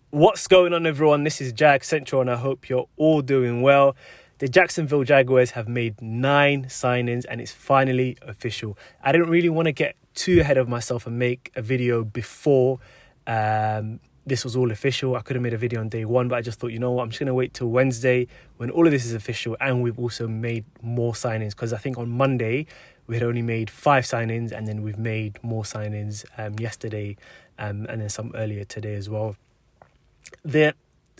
What's going on, everyone? This is Jag Central, and I hope you're all doing well. The Jacksonville Jaguars have made 9 signings, and it's finally official. I didn't really want to get too ahead of myself and make a video before this was all official. I could have made a video on day one, but I just thought, you know what, I'm just going to wait till Wednesday when all of this is official, and we've also made more signings, because I think on Monday we had only made 5 signings, and then we've made more signings yesterday and then some earlier today as well.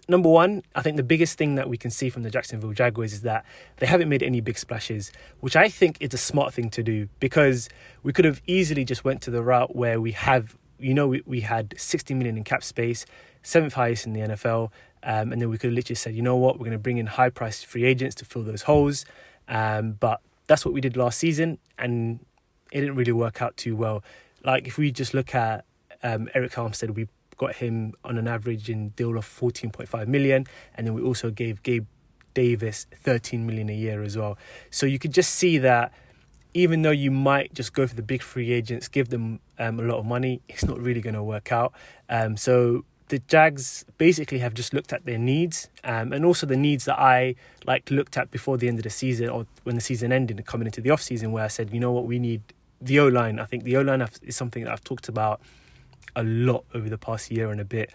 Number one, I think the biggest thing that we can see from the Jacksonville Jaguars is that they haven't made any big splashes, which I think is a smart thing to do, because we could have easily just went to the route where we had 60 million in cap space, 7th highest in the NFL, and then we could have literally said, you know what, we're going to bring in high-priced free agents to fill those holes. But that's what we did last season, and it didn't really work out too well. Like, if we just look at Eric Armstead, we got him on an average in deal of 14.5 million, and then we also gave Gabe Davis 13 million a year as well. So you could just see that even though you might just go for the big free agents, give them a lot of money, it's not really going to work out. So the Jags basically have just looked at their needs, and also the needs that I looked at before the end of the season, or when the season ended and coming into the off season, where I said, you know what, we need the O-line. I think the O-line is something that I've talked about a lot over the past year and a bit.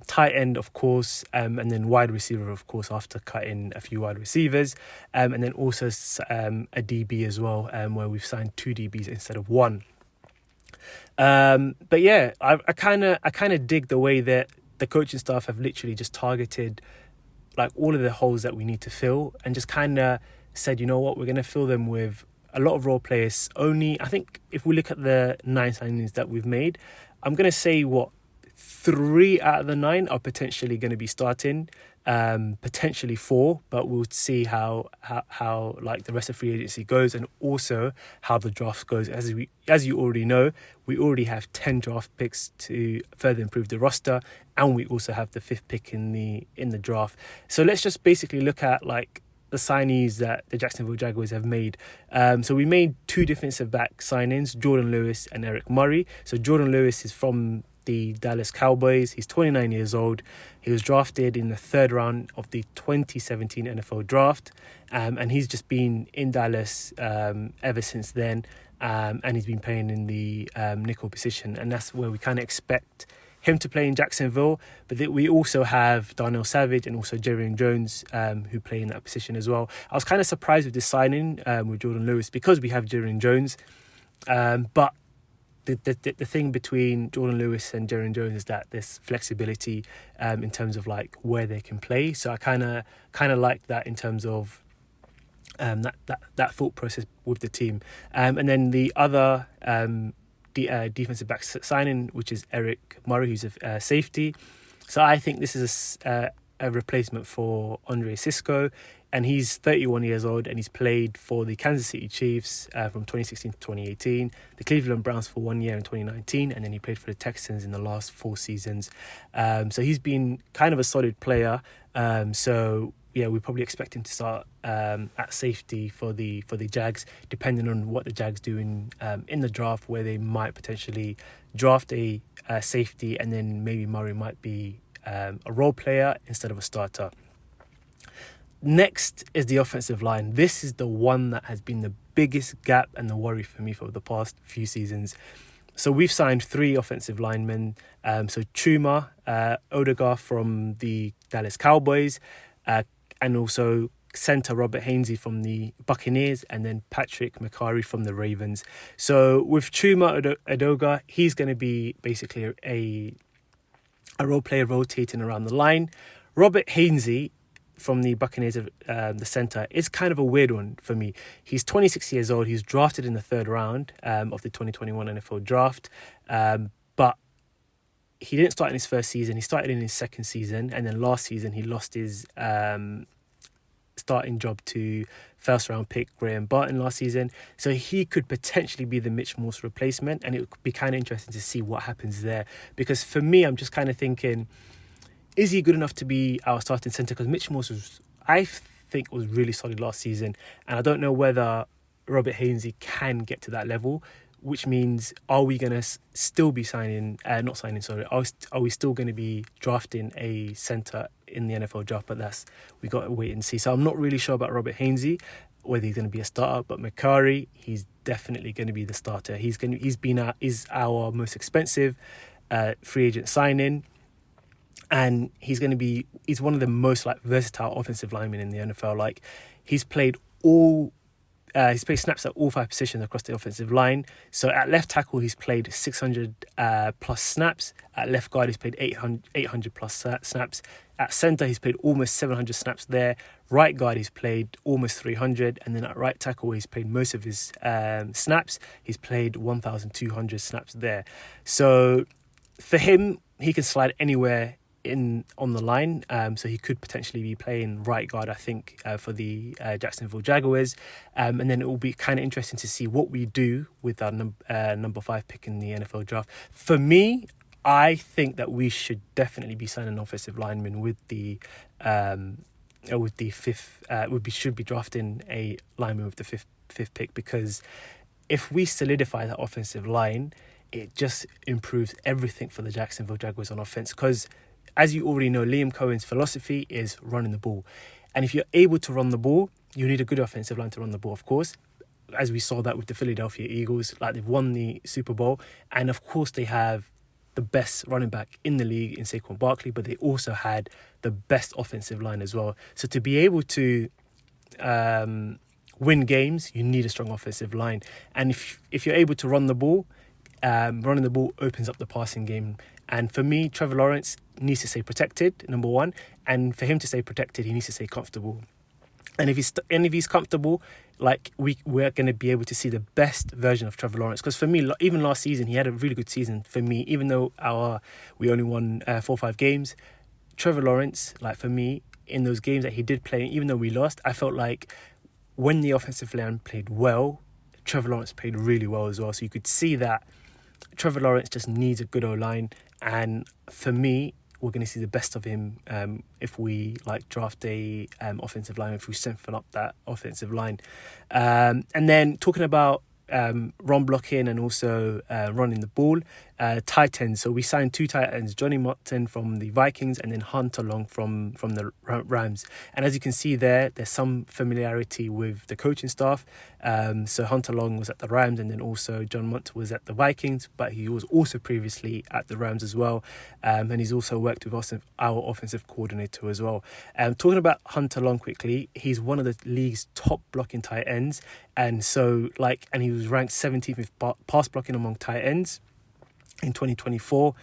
Tight end, of course, and then wide receiver, of course, after cutting a few wide receivers, and then also a DB as well, where we've signed 2 DBs instead of 1. But yeah, I kind of dig the way that the coaching staff have literally just targeted all of the holes that we need to fill, and just kind of said, you know what, we're going to fill them with a lot of role players. Only, I think, if we look at the 9 signings that we've made, I'm going to say 3 out of the 9 are potentially going to be starting, potentially 4, but we'll see how the rest of free agency goes, and also how the draft goes. As you already know, we already have 10 draft picks to further improve the roster, and we also have the 5th pick in the draft. So let's just basically look at the signees that the Jacksonville Jaguars have made. So we made 2 defensive back signings, Jourdan Lewis and Eric Murray. So Jourdan Lewis is from the Dallas Cowboys. He's 29 years old. He was drafted in the 3rd round of the 2017 NFL draft. And he's just been in Dallas ever since then. And he's been playing in the nickel position. And that's where we kind of expect him to play in Jacksonville. But we also have Darnell Savage and also Jaron Jones who play in that position as well. I was kind of surprised with this signing with Jourdan Lewis, because we have Jaron Jones. But the thing between Jourdan Lewis and Jaron Jones is that there's flexibility in terms of where they can play. So I kind of like that in terms of that thought process with the team. And then the other defensive back signing, which is Eric Murray, who's a safety. So I think this is a replacement for Andre Cisco, and he's 31 years old, and he's played for the Kansas City Chiefs from 2016 to 2018, the Cleveland Browns for 1 year in 2019, and then he played for the Texans in the last 4 seasons. So he's been kind of a solid player. So yeah, we probably expect him to start at safety for the Jags, depending on what the Jags do in the draft, where they might potentially draft a safety, and then maybe Murray might be a role player instead of a starter. Next is the offensive line. This is the one that has been the biggest gap and the worry for me for the past few seasons. So we've signed 3 offensive linemen. So Chuma Edoga from the Dallas Cowboys, and also center Robert Hainsey from the Buccaneers, and then Patrick Mekari from the Ravens. So with Chuma Edoga, he's going to be basically a role player rotating around the line. Robert Hainsey from the Buccaneers, the center, is kind of a weird one for me. He's 26 years old. He's drafted in the 3rd round of the 2021 NFL draft. But he didn't start in his first season. He started in his 2nd season. And then last season, he lost his starting job to first round pick Graham Barton last season. So he could potentially be the Mitch Morse replacement. And it would be kind of interesting to see what happens there. Because for me, I'm just kind of thinking, is he good enough to be our starting centre? Because Mitch Morse I think, was really solid last season. And I don't know whether Robert Hainsey can get to that level. which means are we going to still be are we still going to be drafting a centre in the NFL draft? But we got to wait and see. So I'm not really sure about Robert Hainsey, whether he's going to be a starter, but Mekari, he's definitely going to be the starter. He's our most expensive free agent signing, and he's one of the most like versatile offensive linemen in the NFL. Like he's played snaps at all 5 positions across the offensive line. So at left tackle, he's played 600 plus snaps. At left guard, he's played 800 plus snaps. At centre, he's played almost 700 snaps there. Right guard, he's played almost 300. And then at right tackle, where he's played most of his snaps, he's played 1,200 snaps there. So for him, he can slide anywhere on the line, so he could potentially be playing right guard, I think, for the Jacksonville Jaguars, and then it will be kind of interesting to see what we do with our number 5 pick in the NFL draft. For me, I think that we should definitely be signing an offensive lineman with the fifth. We should be drafting a lineman with the fifth pick, because if we solidify that offensive line, it just improves everything for the Jacksonville Jaguars on offense. Because as you already know, Liam Cohen's philosophy is running the ball. And if you're able to run the ball, you need a good offensive line to run the ball, of course. As we saw that with the Philadelphia Eagles, like they've won the Super Bowl. And of course, they have the best running back in the league in Saquon Barkley, but they also had the best offensive line as well. So to be able to win games, you need a strong offensive line. And if you're able to run the ball, running the ball opens up the passing game. And for me, Trevor Lawrence needs to stay protected, number one. And for him to stay protected, he needs to stay comfortable. And if he's comfortable, like we're going to be able to see the best version of Trevor Lawrence. Because for me, even last season, he had a really good season for me. Even though we only won 4 or 5 games, Trevor Lawrence, like for me, in those games that he did play, even though we lost, I felt like when the offensive line played well, Trevor Lawrence played really well as well. So you could see that Trevor Lawrence just needs a good O-line. And for me, we're going to see the best of him if we draft a offensive line, if we strengthen up that offensive line. And then talking about run blocking and also running the ball, tight ends. So we signed 2 tight ends, Johnny Mundt from the Vikings and then Hunter Long from the Rams. And as you can see there's some familiarity with the coaching staff. So Hunter Long was at the Rams, and then also John Mundt was at the Vikings, but he was also previously at the Rams as well. And he's also worked with our offensive coordinator as well. Talking about Hunter Long quickly, he's one of the league's top blocking tight ends. And so and he was ranked 17th with pass blocking among tight ends in 2024.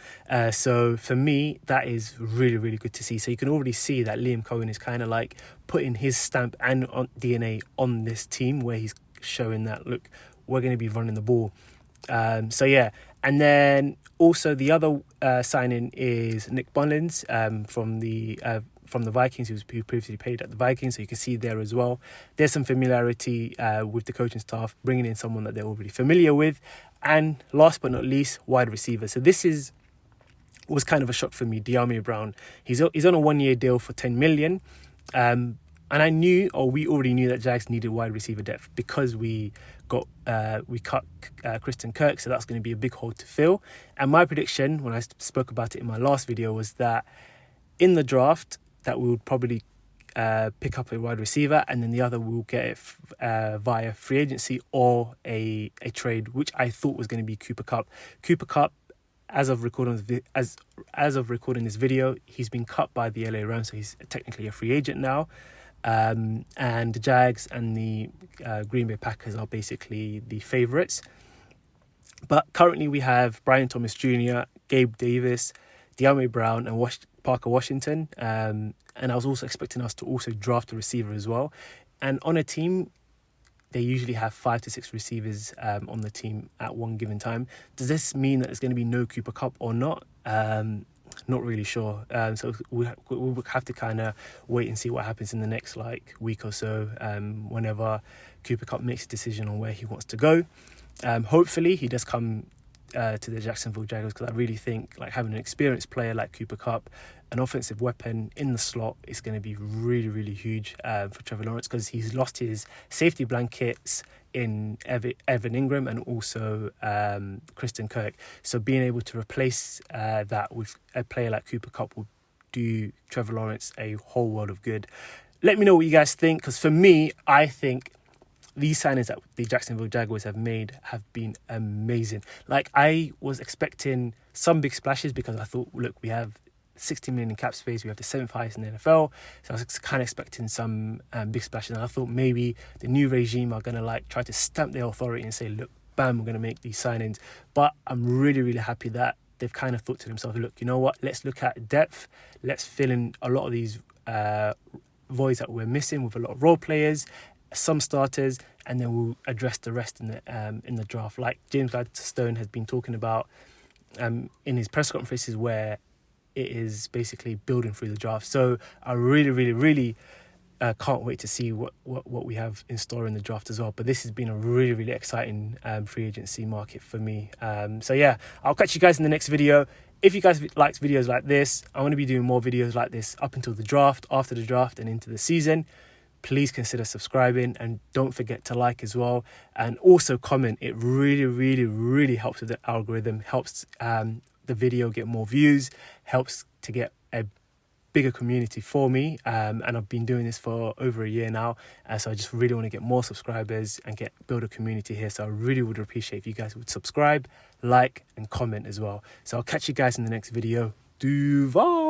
So for me, that is really, really good to see. So you can already see that Liam Cohen is kind of putting his stamp and DNA on this team, where he's showing that, look, we're going to be running the ball. So yeah. And then also the other signing is Nick Mullens from the Vikings, who previously played at the Vikings. So you can see there as well, there's some familiarity with the coaching staff, bringing in someone that they're already familiar with. And last but not least, wide receiver. So this was kind of a shock for me, Dyami Brown. He's on a 1-year deal for $10 million. And we already knew that Jags needed wide receiver depth, because we cut Christian Kirk, so that's going to be a big hole to fill. And my prediction, when I spoke about it in my last video, was that in the draft, that we would probably pick up a wide receiver, and then the other we'll get it via free agency or a trade, which I thought was going to be Cooper Kupp. Cooper Kupp, as of recording this video, he's been cut by the LA Rams, so he's technically a free agent now. And the Jags and the Green Bay Packers are basically the favourites. But currently we have Brian Thomas Jr., Gabe Davis, Dyami Brown and Parker Washington. And I was also expecting us to also draft a receiver as well. And on a team, they usually have 5 to 6 receivers on the team at one given time. Does this mean that there's going to be no Cooper Kupp or not? Not really sure. So we'll have to kind of wait and see what happens in the next week or so, whenever Cooper Kupp makes a decision on where he wants to go. Hopefully he does come to the Jacksonville Jaguars, because I really think like having an experienced player like Cooper Kupp, an offensive weapon in the slot, is going to be really, really huge for Trevor Lawrence, because he's lost his safety blankets in Evan Engram and also Christian Kirk. So being able to replace that with a player like Cooper Kupp will do Trevor Lawrence a whole world of good. Let me know what you guys think, because for me, I think these signings that the Jacksonville Jaguars have made have been amazing. Like, I was expecting some big splashes, because I thought, look, we have 60 million in cap space, we have the 7th highest in the NFL, so I was kind of expecting some big splashes, and I thought maybe the new regime are going to like try to stamp their authority and say, look, bam, we're going to make these signings. But I'm really, really happy that they've kind of thought to themselves, look, you know what, let's look at depth, let's fill in a lot of these voids that we're missing with a lot of role players, some starters, and then we'll address the rest in the draft. Like James Gladstone has been talking about in his press conferences, where it is basically building through the draft. So I really, really, really can't wait to see what we have in store in the draft as well. But this has been a really, really exciting free agency market for me. So yeah, I'll catch you guys in the next video. If you guys liked videos like this, I'm going to be doing more videos like this up until the draft, after the draft, and into the season. Please consider subscribing, and don't forget to like as well, and also comment. It really, really, really helps with the algorithm, helps the video get more views, helps to get a bigger community for me, and I've been doing this for over a year now, so I just really want to get more subscribers and build a community here. So I really would appreciate if you guys would subscribe, like, and comment as well. So I'll catch you guys in the next video. Duval.